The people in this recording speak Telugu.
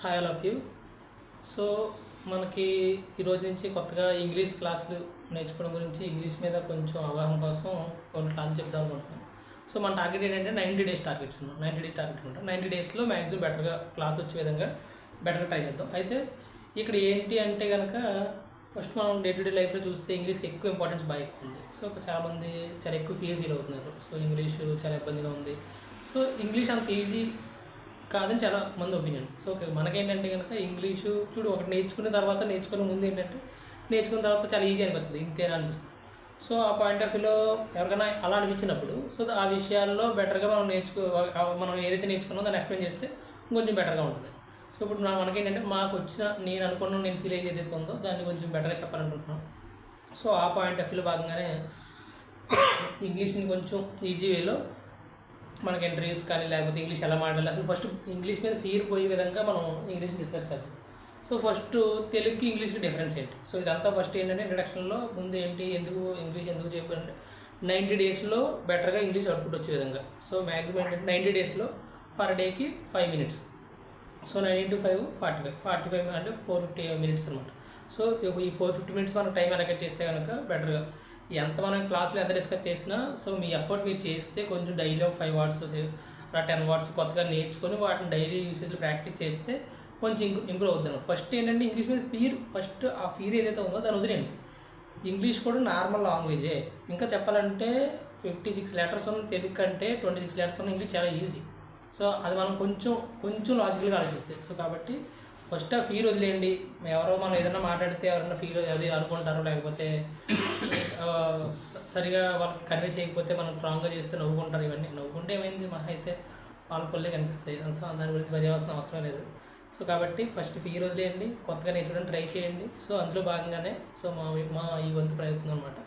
Hi all of you. So మనకి ఈరోజు నుంచి కొత్తగా ఇంగ్లీష్ క్లాసులు నేర్చుకోవడం గురించి ఇంగ్లీష్ మీద కొంచెం అవగాహన కోసం కొన్ని క్లాసులు చెప్దాం అనుకుంటున్నాను. సో మన టార్గెట్ ఏంటంటే 90 డేస్ టార్గెట్స్ ఉన్నాం. 90 డేస్ టార్గెట్ ఉంటాం. 90 డేస్లో మ్యాక్సిమం బెటర్గా క్లాస్ వచ్చే విధంగా బెటర్గా ట్రై చేద్దాం. అయితే ఇక్కడ ఏంటి అంటే కనుక ఫస్ట్ మనం డే టు డే లైఫ్లో చూస్తే ఇంగ్లీష్కి ఎక్కువ ఇంపార్టెన్స్ బాగా ఎక్కువ ఉంది. సో చాలామంది చాలా ఎక్కువ ఫీల్ అవుతున్నారు. సో ఇంగ్లీష్ చాలా ఇబ్బందిగా ఉంది. సో ఇంగ్లీష్ అంత ఈజీ కాదని చాలా మంది ఒపీనియన్. సో మనకేంటంటే కనుక ఇంగ్లీషు చూడు ఒకటి నేర్చుకున్న తర్వాత నేర్చుకునే ముందు ఏంటంటే నేర్చుకున్న తర్వాత చాలా ఈజీ అనిపిస్తుంది, ఇంతేనా అనిపిస్తుంది. సో ఆ పాయింట్ ఆఫ్ వ్యూలో ఎవరికైనా అలా అనిపించినప్పుడు సో ఆ విషయాల్లో బెటర్గా మనం ఏదైతే నేర్చుకున్నామో దాన్ని ఎక్స్ప్లెయిన్ చేస్తే కొంచెం బెటర్గా ఉంటుంది. సో ఇప్పుడు మనకేంటంటే మాకు వచ్చిన నేను ఫీల్ అయ్యేది ఏదైతే ఉందో దాన్ని కొంచెం బెటర్గా చెప్పాలనుకుంటున్నాను. సో ఆ పాయింట్ ఆఫ్ వ్యూలో భాగంగానే ఇంగ్లీష్ని కొంచెం ఈజీ వేలో మనకి ఇంటర్వ్యూస్ కానీ లేకపోతే ఇంగ్లీష్ ఎలా మాట్లాడాలి, అసలు ఫస్ట్ ఇంగ్లీష్ మీద ఫీర్ పోయే విధంగా మనం ఇంగ్లీష్ని డిస్కస్ చేద్దాం. సో ఫస్ట్ తెలుగుకి ఇంగ్లీష్కి డిఫరెన్స్ ఏంటి? సో ఇదంతా ఫస్ట్ ఏంటంటే ఇంట్రడక్షన్లో ముందు ఏంటి ఇంగ్లీష్ ఎందుకు చెప్పారంటే 90 డేస్లో బెటర్గా ఇంగ్లీష్ అవుట్పుట్ వచ్చే విధంగా. సో మ్యాక్సిమం ఏంటంటే 90 డేస్లో పర్ డేకి 5 minutes. సో 9 into 5 45 అంటే 450 minutes అనమాట. సో ఈ 450 minutes మనం టైం అలొకేట్ చేస్తే కనుక బెటర్గా మనం క్లాస్లో ఎంత డిస్కస్ చేసినా సో మీ ఎఫర్ట్ మీరు చేస్తే కొంచెం డైలీ 5 words 10 words కొత్తగా నేర్చుకొని వాటిని డైలీ యూసేజ్లో ప్రాక్టీస్ చేస్తే కొంచెం ఇంప్రూవ్ అవుతుంది. ఫస్ట్ ఏంటంటే ఇంగ్లీష్ మీద ఫస్ట్ ఆ ఫీర్ ఏదైతే ఉందో దాన్ని వదిలేండి. ఇంగ్లీష్ కూడా నార్మల్ లాంగ్వేజే. ఇంకా చెప్పాలంటే 56 letters ఉన్న తెలుగు కంటే 26 letters ఉన్న ఇంగ్లీష్ చాలా ఈజీ. సో అది మనం కొంచెం లాజికల్గా ఆలోచిస్తే. సో కాబట్టి ఫస్ట్ ఆ ఫీర్ వదిలేయండి. మనం ఏదైనా మాట్లాడితే ఎవరైనా ఫీల్ అది అనుకుంటారు, లేకపోతే సరిగా వాళ్ళకి కన్వే చేయకపోతే మనం స్ట్రాంగ్గా చేస్తే నవ్వుకుంటారు. ఇవన్నీ నవ్వుకుంటే ఏమైంది, మహా అయితే వాళ్ళ పళ్ళే కనిపిస్తాయి. సో దాని గురించి భయవలసిన అవసరం లేదు. సో కాబట్టి ఫస్ట్ ఫీర్ వదిలేయండి, కొత్తగా నేర్చుకోవడానికి ట్రై చేయండి. సో అందులో భాగంగానే సో మా ఈ వంతు ప్రయత్నం అనమాట.